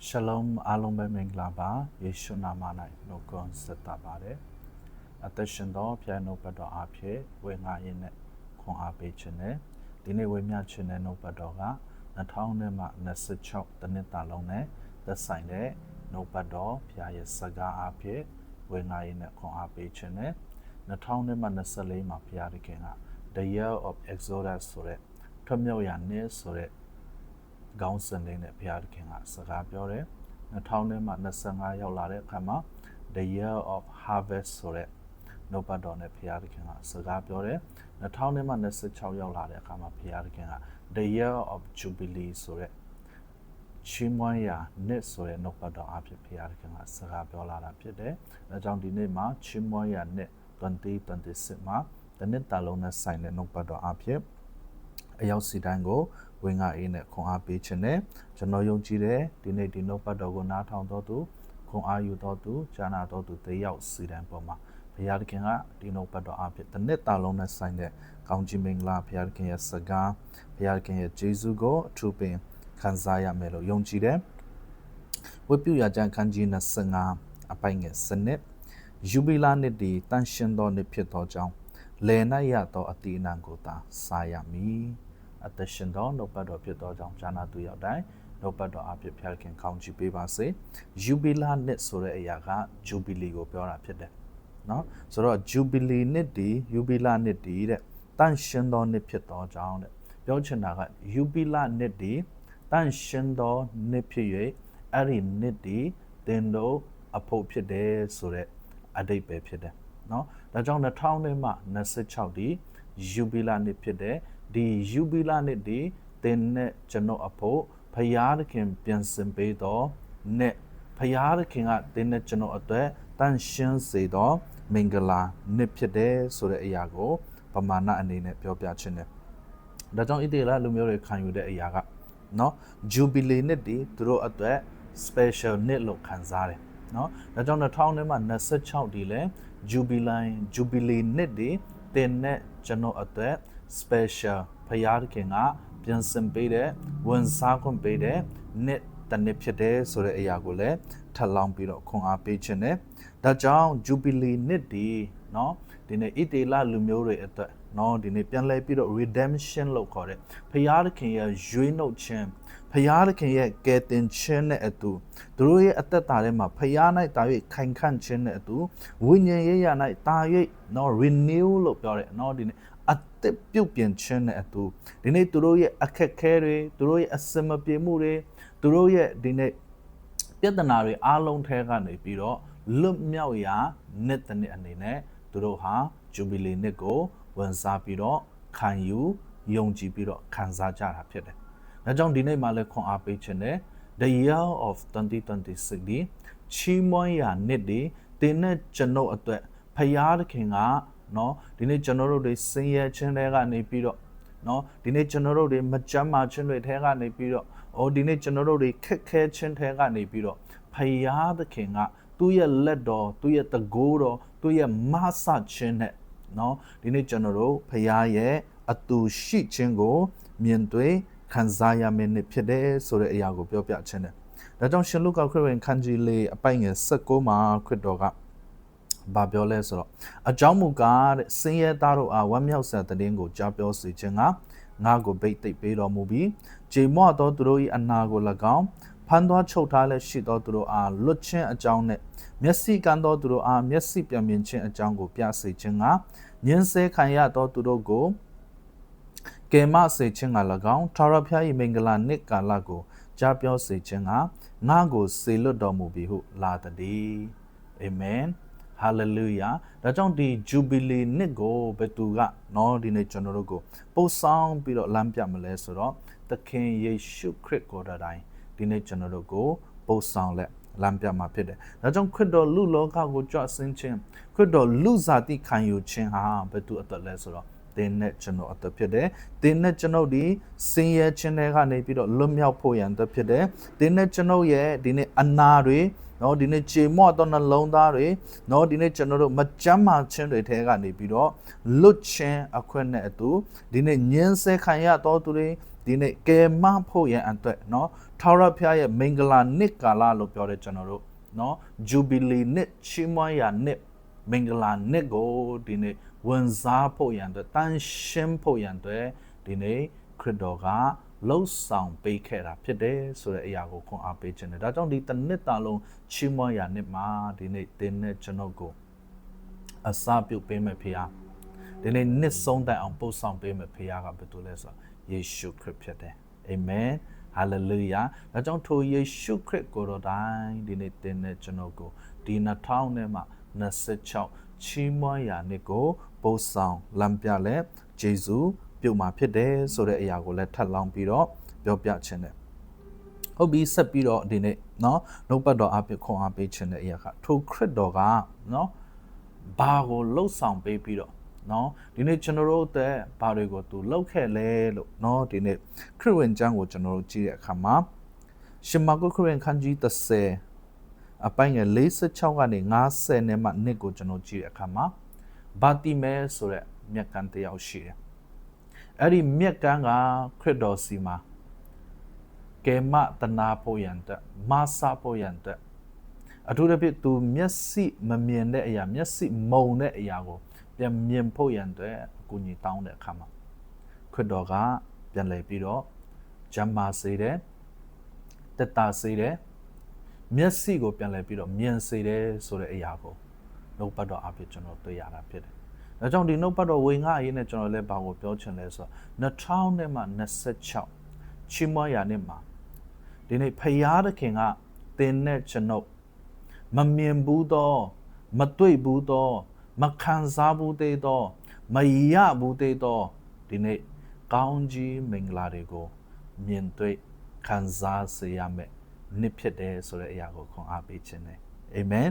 Shalom alombe menglaba Yeshu namanai no kon setabare Attention piano pado apye we nga yene kon ape chene dine we mya chene no padoga 2000နဲ့26တနစ်တာလုံးနဲ့သက်ဆိုင်တဲ့နှုတ်ပတ်တော်ဖျားရဲ့စကားအဖြစ်ဝေငါရင်နဲ့ခွန်အားပေးခြင်းနဲ့2000နဲ့24မှာဖျားရခင်က The Year of Exodus ဆိုတဲ့ထွက်မြောက်ရာနှစ်ဆိုတဲ့ခေါင်းစဉ်လေးနဲ့ဖျားရခင်ကစကားပြောတယ်2000နဲ့25ရောက်လာတဲ့အခါမှာ The Year of Harvest ဆိုတဲ့နှုတ်ပတ်တော်နဲ့ဖျားရခင်ကစကားပြောတယ်2000နဲ့26ရောက်လာတဲ့အခါမှာဖျားရခင်ကThe Year of Jubilee ဆိုတဲ့ချီးမွမ်းရာနှစ်ဆိုတဲ့နှုတ်ပတ်တော်အဖြစ်ဖျားခင်ကစကားပြောလာတာဖြစ်တယ်။ဒါကြောင့်ဒီနေ့မှာချီးမွမ်းရာနှစ်2026မှာတနစ်တာလုံးနဲ့ဆိုင်တဲ့နှုတ်ပတ်တော်အဖြစ်အရောက်စီတိုင်းကိုဝင်ငါအေးနဲ့ခွန်အားပေးခြင်းနဲ့ကျွန်တော်ယုံကြည်တဲ့ဒီနေ့ဒီနှုတ်ပတ်တော်ကိုနားထောင်တော်သူခွန်အားယူတော်သူဂျာနာတော်သူတယောက်စီတိုင်းပေါ်မှာဘုရားသခင်ကဒီနှုတ်ပတ်တော်အဖြစ်တနစ်တာလုံးနဲ့ဆိုင်တဲ့ကောင်းချီးမင်္ဂလာဘုရားသခင်ရဲ့စကားဘုရားသခင်ရဲ့ယေရှုကိုအထူးပင်ခံစားရမယ်လို့ယုံကြည်တယ်ဝိပုယကျမ်းခန်းကြီး25အပိုင်းငယ်စနစ်ယူဘီလာနှစ်ဒီတန်ရှင်တော်နှစ်ဖြစ်သောကြောင့်လယ်၌ရသောအတိအနံကိုသာစားရမည်အသက်ရှင်သောနှုတ်ပတ်တော်ဖြစ်သောကြောင့်ဂျာနာသူရောက်တိုင်းနှုတ်ပတ်တော်အဖြစ်ဖျားခင်ကောင်းချီးပေးပါစေယူဘီလာနှစ်ဆိုတဲ့အရာကဂျူဘီလီကိုပြောတာဖြစ်တယ်နော်ဆိုတော့ဂျူဘီလီနှစ်ဒီယူဘီလာနှစ်ဒီတဲ့တန်ရှင်တော်နှစ်ဖြစ်သောကြောင့်တဲ့ပြောချင်တာကယူဘီလာနှစ်ဒီတန်ရှင်တော်နှစ်ဖြစ်၍အဲ့ဒီနှစ်ဒီတင်တို့အဖို့ဖြစ်တယ်ဆိုတဲ့အဓိပ္ပာယ်ဖြစ်တယ်နော်ဒါကြောင့်2026ဒီယူဘီလာနှစ်ဖြစ်တယ်ဒီယူဘီလာနှစ်ဒီတင်နဲ့ကျွန်တော်အဖို့ဖယားသခင်ပြန်စင်ပေးတော့နဲ့ဖယားသခင်ကတင်နဲ့ကျွန်တော်အတွက်တန်ရှင်းစေတော့မင်္ဂလာနှစ်ဖြစ်တယ်ဆိုတဲ့အရာကိုပမာဏအနေနဲ့ပြောပြခြင်းတယ်ဒါကြောင့်ဣသေလလူမျိုးတွေခံယူတဲ့အရာကနော် Jubilee နှစ်ဒီသူတို့အတွက် special နှစ်လို့ခံစားတယ်နော်ဒါကြောင့်2026ဒီလဲ Jubilee နှစ်ဒီတင်နဲ့ကျွန်တော်အတွက် special ဖယားခင်ကပြန်စင်ပေးတဲ့ဝန်စားခွင့်ပေးတဲ့နှစ်တနစ်ဖြစ်တယ်ဆိုတဲ့အရာကိုလည်းထပ်လောင်းပြီးတော့ခွန်အားပေးခြင်းနဲ့ဒါကြောင့် Jubilee နှစ်ဒီနော်ဒီနေ့ဣသေလလူမျိုးတွေအတွက်နော်ဒီနေ့ပြန်လဲပြီးတော့ redemption လို့ခေါ်တဲ့ဖယားသခင်ရဲ့ရွေးနှုတ်ခြင်းဖယားသခင်ရဲ့ကယ်တင်ခြင်းနဲ့အတူသူတို့ရဲ့အသက်တာထဲမှာဖယား၌တာ၍ခိုင်ခန့်ခြင်းနဲ့အတူဝိညာဉ်ရေးရာ၌တာ၍နော် renew လို့ပြောတယ်နော်ဒီနေ့အသက်ပြုတ်ပြင်ခြင်းနဲ့အတူဒီနေ့သူတို့ရဲ့အခက်ခဲတွေသူတို့ရဲ့အစမပြေမှုတွေသူတို့ရဲ့ဒီနေ့ပြဿနာတွေအားလုံးထဲကနေပြီးတော့လွတ်မြောက်ရာနှစ်တစ်နှစ်အနေနဲ့သူတို့ဟာဂျူဘီလီနှစ်ကိုဝန်စားပြီးတော့ခံယူယုံကြည်ပြီးတော့ခံစားကြတာဖြစ်တယ်။ဒါကြောင့်ဒီနေ့မှလည်းခွန်အားပေးခြင်းနဲ့ The Year of 2026ဒီချီးမွမ်းရာနှစ်ဒီတင်းနဲ့ကျွန်ုပ်အတွက်ဖယားသခင်ကနော်ဒီနေ့ကျွန်တော်တို့တွေစင်ရခြင်းတွေကနေပြီးတော့နော်ဒီနေ့ကျွန်တော်တို့တွေမကြမ်းမာခြင်းတွေထဲကနေပြီးတော့ဒီနေ့ကျွန်တော်တို့တွေခက်ခဲခြင်းထဲကနေပြီးတော့ဖယားသခင်ကသူ့ရဲ့လက်တော်သူ့ရဲ့တကိုးတော်သူ့ရဲ့မဆခြင်းနဲ့နော်ဒီနေ့ကျွန်တော်တို့ဖယားရဲ့အတူရှိခြင်းကိုမြင်တွေ့ခံစားရမယ့်နေ့ဖြစ်တယ်ဆိုတဲ့အရာကိုပြောပြခြင်းတယ်ဒါကြောင့်ရှင်လုကာခရစ်ဝင်ခန်းကြီးလေးအပိုင်ငယ်16မှာခရစ်တော်ကဘာပြောလဲဆိုတော့အကြောင်းမူကားတဲ့စင်ရဲသားတို့အားဝမ်းမြောက်စရာတည်င်းကိုကြားပြောစေခြင်းကငါကိုဗိတ်သိပ်ပေးတော်မူပြီးဂျေမော့သောသူတို့၏အနာကို၎င်းဖန်သွားချုပ်ထားလက်ရှိသောသူတို့အားလွတ်ခြင်းအကြောင်းနဲ့မျက်စိကန်းသောသူတို့အားမျက်စိပြန်မြင်ခြင်းအကြောင်းကိုပြစေခြင်းကညှင်းဆဲခံရသောသူတို့ကိုကယ်မစေခြင်းက၎င်းထာဝရဘုရား၏မင်္ဂလာနှစ်ကာလကိုကြားပြောစေခြင်းကငါကိုစေလွတ်တော်မူပြီဟုလာတည်းအာမင်ဟာလေလုယာဒါကြောင့်ဒီ Jubilee နှစ်ကိုဘယ်သူကနော်ဒီနေ့ကျွန်တော်တို့ကိုပို့ဆောင်ပြီးတော့လမ်းပြမလဲဆိုတော့သခင်ယေရှုခရစ်ကိုယ်တိုင်ဒီနေ့ကျွန်တော်တို့ကိုပို့ဆောင်လက်လမ်းပြမှာဖြစ်တယ်ဒါကြောင့်ခရစ်တော်လူလောကကိုကြွဆင်းခြင်းခရစ်တော်လူဇာတိခံယူခြင်းဟာဘယ်သူအတွက်လဲဆိုတော့တင်းနဲ့ကျွန်တော်အတွက်ဖြစ်တယ်တင်းနဲ့ကျွန်တော်ဒီစင်ရဲခြင်းတွေကနေပြီးတော့လွတ်မြောက်ဖို့ရန်အတွက်ဖြစ်တယ်တင်းနဲ့ကျွန်တော်ရဲ့ဒီနေ့အနာတွေနော်ဒီနေ့ခြေမော့တော့နှလုံးသားတွေနော်ဒီနေ့ကျွန်တော်တို့မကြမ်းမာခြင်းတွေထဲကနေပြီးတော့လွတ်ခြင်းအခွင့်နဲ့အတူဒီနေ့ညှင်းဆဲခံရတော်သူတွေ ဒီနေ့ကဲမဖို့ရန်အတွက်နော်ထာဝရဘုရားရဲ့မင်္ဂလာနှစ်ကာလလို့ပြောတဲ့ကျွန်တော်တို့နော် Jubilee နှစ်ချီးမွမ်းရာနှစ်မင်္ဂလာနှစ်ကိုဒီနေ့ဝန်စားဖို့ရန်အတွက်တန်ရှင်းဖို့ရန်အတွက်ဒီနေ့ခရစ်တော်ကလှုပ်ဆောင်ပေးခဲ့တာဖြစ်တယ်ဆိုတဲ့အရာကိုခွန်အားပေးခြင်းတယ်ဒါကြောင့်ဒီတစ်နှစ်တာလုံးချီးမွမ်းရာနှစ်မှာဒီနေ့တင်းနဲ့ကျွန်တော်ကိုအစာပြုတ်ပေးမယ်ဖေဟာဒီနေ့နှစ်ဆုံးတိုင်အောင်ပို့ဆောင်ပေးမယ်ဖေဟာကဘယ်သူလဲဆိုယေရှုခရစ်ဖြစ်တယ်အာမင်ဟာလေလုယာဒါကြောင့်ထိုယေရှုခရစ်ကိုယ်တိုင်ဒီနေ့တင်းနဲ့ကျွန်တော်ကိုဒီ2000နဲ့မှ26ချီးမွမ်းရာနှစ်ကိုပို့ဆောင်လမ်းပြလဲဂျေဇုပြုတ်မှာဖြစ်တယ်ဆိုတဲ့အရာကိုလည်းထပ်လောင်းပြီးတော့ပြောပြခြင်းတယ်ဟုတ်ပြီဆက်ပြီးတော့ဒီနေ့เนาะနှုတ်ပတ်တော်အပြည့်ခွန်အားပေးခြင်းတဲ့အရာကထိုခရစ်တော်ကเนาะဘာကိုလှုပ်ဆောင်ပေးပြီးတော့เนาะဒီနေ့ကျွန်တော်တို့တဲ့ဘာတွေကိုသူလှုပ်ခဲ့လဲလို့เนาะဒီနေ့ခရစ်ဝင်ကျမ်းကိုကျွန်တော်တို့ကြည့်တဲ့အခါမှာရှင်မာကုခရစ်ဝင်ခန်းကြီး30အပိုင်းငယ်46ကနေ50နဲ့မှနှစ်ကိုကျွန်တော်ကြည့်တဲ့အခါမှာဘာတိမဲဆိုတဲ့မြတ်ကန်းတယောက်ရှိတယ်အဲ့ဒီမြက်ကန်းကခရစ်တော်စီမှာကဲမတနာဖို့ရန်တဲ့မဆာဖို့ရန်တဲ့အထူးသဖြင့်သူမျက်စိမမြင်တဲ့အရာမျက်စိမုံတဲ့အရာကိုပြန်မြင်ဖို့ရန်တဲ့အကူအညီတောင်းတဲ့အခါမှာခရစ်တော်ကပြန်လည်ပြီးတော့ဂျမ်းမာစေတယ်တက်တာစေတယ်မျက်စိကိုပြန်လည်ပြီးတော့မြင်စေတယ်ဆိုတဲ့အရာကိုနှုတ်ပတ်တော်အဖြစ်ကျွန်တော်တွေ့ရတာဖြစ်တယ်ဒါကြောင့်ဒီနှုတ်ပတ်တော်ဝေငှအရေးနဲ့ကျွန်တော်လည်းဘာကိုပြောချင်လဲဆိုတော့2000နဲ့မှ26ချီးမွမ်းရာနှစ်မှာဒီနေ့ဖယားသခင်ကသင်နဲ့ကျွန်ုပ်မမြင်ဘူးတော့မတွေ့ဘူးတော့မခံစားဘူးသေးတော့မရဘူးသေးတော့ဒီနေ့ကောင်းကြီးမင်္ဂလာတွေကိုမြင်တွေ့ခံစားစေရမယ်နှစ်ဖြစ်တယ်ဆိုတဲ့အရာကိုခွန်အားပေးခြင်းတယ်အာမင်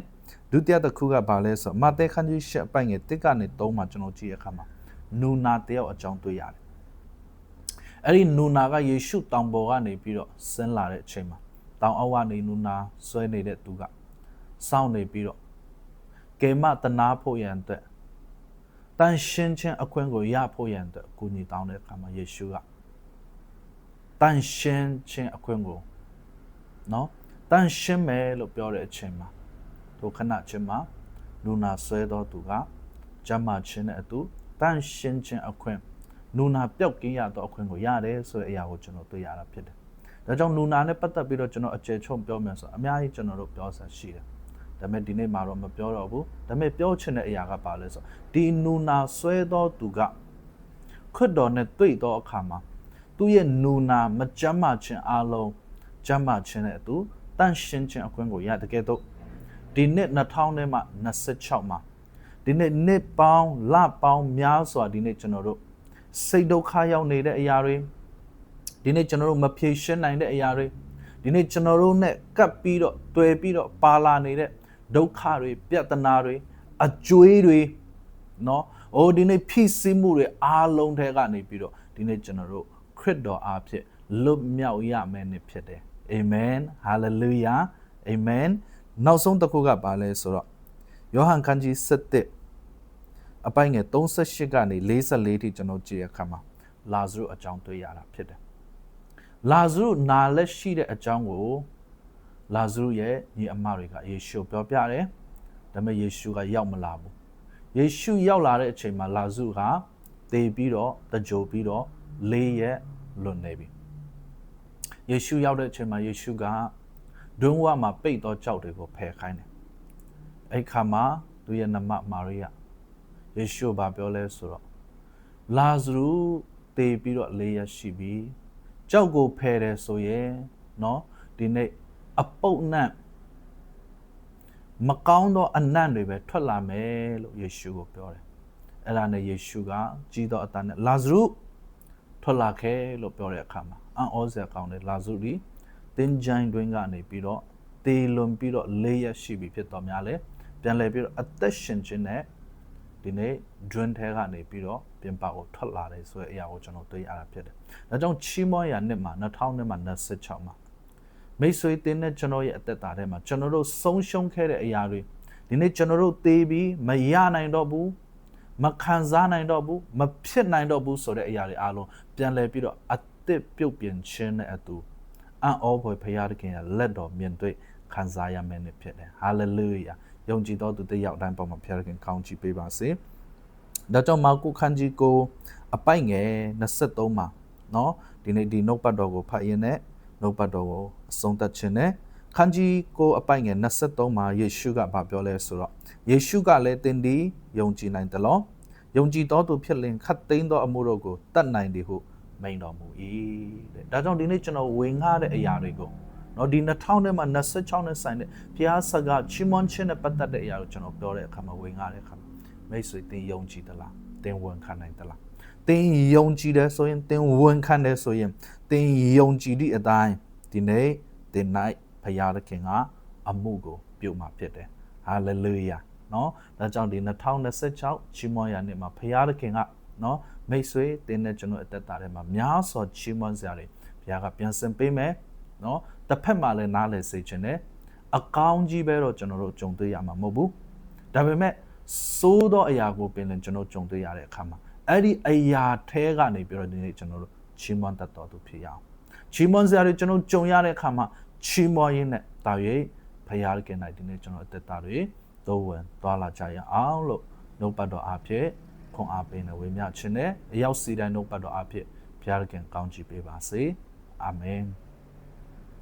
ဒုတိယတစ်ခုကဘာလဲဆိုမာသဲခန်းကြီးရှစ်အပိုင်းငယ်1ကနေ3မှာကျွန်တော်ကြည့်ရအခါမှာနူနာတယောက်အကြောင်းတွေ့ရတယ်အဲ့ဒီနူနာကယေရှုတောင်ပေါ်ကနေပြီးတော့ဆင်းလာတဲ့အချိန်မှာတောင်အောက်ကနေနူနာဆွဲနေတဲ့သူကစောင့်နေပြီးတော့ကဲမတနာဖို့ရန်အတွက်တန်ရှင်းခြင်းအခွင့်ကိုရဖို့ရန်အတွက်အကူအညီတောင်းတဲ့အခါမှာယေရှုကတန်ရှင်းခြင်းအခွင့်ကိုနော်တန်ရှင်းမယ်လို့ပြောတဲ့အချိန်မှာဒုခဏချင်းမှာနူနာဆွဲတော်သူကဂျမ်းမာခြင်းနဲ့အတူတန်ရှင်းခြင်းအခွင့်နူနာပျောက်ကင်းရတော့အခွင့်ကိုရတယ်ဆိုတဲ့အရာကိုကျွန်တော်တွေ့ရတာဖြစ်တယ်ဒါကြောင့်နူနာနဲ့ပတ်သက်ပြီးတော့ကျွန်တော်အကျယ်ချုပ်ပြောမယ်ဆိုအများကြီးကျွန်တော်တို့ပြောဆန်ရှိတယ်ဒါပေမဲ့ဒီနေ့မှာတော့မပြောတော့ဘူးဒါပေမဲ့ပြောချင်တဲ့အရာကဘာလဲဆိုဒီနူနာဆွဲတော်သူကခရစ်တော်နဲ့တွေ့တော့အခါမှာသူ့ရဲ့နူနာမကျမ်းမာခြင်းအလုံးကျမ်းမာခြင်းနဲ့အတူတန်ရှင်းခြင်းအခွင့်ကိုရတကယ်တော့ဒီနှစ်2000နဲ့မှ26မှာဒီနေ့နှစ်ပေါင်းလပေါင်းများစွာဒီနေ့ကျွန်တော်တို့စိတ်ဒုက္ခရောက်နေတဲ့အရာတွေဒီနေ့ကျွန်တော်တို့မဖြေရှင်းနိုင်တဲ့အရာတွေဒီနေ့ကျွန်တော်တို့နဲ့ကပ်ပြီးတော့တွေ့ပြီးတော့ပါလာနေတဲ့ဒုက္ခတွေပြဿနာတွေအကျွေးတွေเนาะဒီနေ့ဖြစ်စီမှုတွေအားလုံးထဲကနေပြီးတော့ဒီနေ့ကျွန်တော်တို့ခရစ်တော်အားဖြင့်လွတ်မြောက်ရမယ်နှစ်ဖြစ်တယ်အာမင်ဟာလေလုယာအာမင်နောက်ဆုံးတစ်ခုကဘာလဲဆိုတော့ယောဟန်ခန်းကြီး7အပိုင်းငယ်38ကနေ44ထိကျွန်တော်ကြည့်ရအခါမှာလာဇရုအကြောင်းတွေ့ရတာဖြစ်တယ်လာဇရုနာလက်ရှိတဲ့အကြောင်းကိုလာဇရုရဲ့ညီအမတွေကယေရှုပြောပြတယ်ဒါပေမဲ့ယေရှုကရောက်မလာဘူးယေရှုရောက်လာတဲ့အချိန်မှာလာဇရုကသေပြီးတော့တကြိုပြီးတော့4ရက်လွန်နေပြီယေရှုရောက်တဲ့အချိန်မှာယေရှုကဒုံးဝမှာပိတ်သောကြောက်တွေကိုဖယ်ခိုင်းတယ်အဲ့ခါမှာသူရဲ့နှမမာရိယယေရှုဘာပြောလဲဆိုတော့လာဇရုသေပြီးတော့4ရက်ရှိပြီကြောက်ကိုဖယ်တယ်ဆိုရင်เนาะဒီနေ့အပုပ်နှံ့မကောင်းသောအနံ့တွေပဲထွက်လာမယ်လို့ယေရှုကိုပြောတယ်အဲ့ဒါနဲ့ယေရှုကကြီးသောအတန်နဲ့လာဇရုထွက်လာခဲ့လို့ပြောတဲ့အခါမှာအံ့ဩစရာကောင်းတယ်လာဇရုဒီတင်းချိုင်းတွင်းကနေပြီးတော့တေလွန်ပြီးတော့4ရက်ရှိပြီဖြစ်တော်များလဲပြန်လဲပြီးတော့အသက်ရှင်ခြင်းနဲ့ဒီနေ့ drone ထဲကနေပြီးတော့ပြင်ပကိုထွက်လာတယ်ဆိုတဲ့အရာကိုကျွန်တော်တွေ့ရတာဖြစ်တယ်။ဒါကြောင့်ချီးမွမ်းရာနှစ်မှာ2000နှစ်မှာ26မှာမိတ်ဆွေတင်းနဲ့ကျွန်တော်ရဲ့အသက်တာထဲမှာကျွန်တော်တို့ဆုံးရှုံးခဲ့တဲ့အရာတွေဒီနေ့ကျွန်တော်တို့သေပြီးမရနိုင်တော့ဘူးမခံစားနိုင်တော့ဘူးမဖြစ်နိုင်တော့ဘူးဆိုတဲ့အရာတွေအားလုံးပြန်လဲပြီးတော့အသ တစ်ပြုတ်ပြင်ခြင်းနဲ့အတူအံ့ဩဖွယ်ဖရာသခင်ရဲ့လက်တော်မြင်တွေ့ခံစားရမယ်ဖြစ်တယ်ဟာလေလုယာယုံကြည်တော်သူတစ်ယောက်တိုင်းပေါ်မှာဖရာသခင်ကောင်းချီးပေးပါစေဒါကြောင့်မာကုခန်းကြီးကိုအပိုက်ငယ်23မှာနော်ဒီနေ့ဒီနှုတ်ပတ်တော်ကိုဖတ်ရင်းနဲ့နှုတ်ပတ်တော်ကိုအဆုံးသတ်ခြင်းနဲ့ခန်းကြီးကိုအပိုက်ငယ်23မှာယေရှုကဘာပြောလဲဆိုတော့ယေရှုကလည်းသင်ဒီယုံကြည်နိုင်တယ်လို့ယုံကြည်တော်သူဖြစ်လင်ခတ်သိမ်းသောအမှုတို့ကိုတတ်နိုင်တယ်ဟုမိန်တော်မူ၏တဲ့ဒါကြောင့်ဒီနေ့ကျွန်တော်ဝင်ငှတဲ့အရာတွေကိုနော်ဒီ2000နဲ့မှ26နဲ့ဆိုင်တဲ့ဘုရားစကားချီးမွမ်းခြင်းနဲ့ပတ်သက်တဲ့အရာကိုကျွန်တော်ပြောတဲ့အခါမှာဝင်ငှတဲ့အခါမှာမိတ်ဆွေသင်ယုံကြည်သလားသင်ဝန်ခံနိုင်သလားသင်ယုံကြည်တယ်ဆိုရင်သင်ဝန်ခံတယ်ဆိုရင်သင်ယုံကြည်သည့်အတိုင်းဒီနေ့သင်၌ဘုရားသခင်ကအမှုကိုပြုမှာဖြစ်တယ်ဟာလေလုယာနော်ဒါကြောင့်ဒီ2026ချီးမွမ်းရာနေ့မှာဘုရားသခင်ကနော်မိတ်ဆွေတင်းနဲ့ကျွန်တော်အသက်တာထဲမှာများစွာချီးမွမ်းစရာတွေဘုရားကပြန်ဆင်ပေးမယ်နော်တစ်ဖက်မှာလည်းနားလည်စေခြင်းနဲ့အကောင်းကြီးပဲတော့ကျွန်တော်တို့ကြုံတွေ့ရမှာမဟုတ်ဘူးဒါပေမဲ့စိုးသောအရာကိုပင်လည်းကျွန်တော်ကြုံတွေ့ရတဲ့အခါမှာအဲ့ဒီအရာထဲကနေပြီးတော့ဒီနေ့ကျွန်တော်တို့ချီးမွမ်းတတ်တော်သူဖြစ်ရအောင်ချီးမွမ်းစရာတွေကျွန်တော်ကြုံရတဲ့အခါမှာချီးမွမ်းရင်းနဲ့တာ၍ဘုရားက၌ဒီနေ့ကျွန်တော်အသက်တာတွေတိုးဝင်သွားလာကြရအောင်လို့နှုတ်ပတ်တော်အားဖြင့်ခွန်အားပေးနေဝေမျှခြင်းနဲ့အရောက်စီတိုင်းနှုတ်ပတ်တော်အားဖြင့်ဘုရားကကောင်းချီးပေးပါစေအာမင်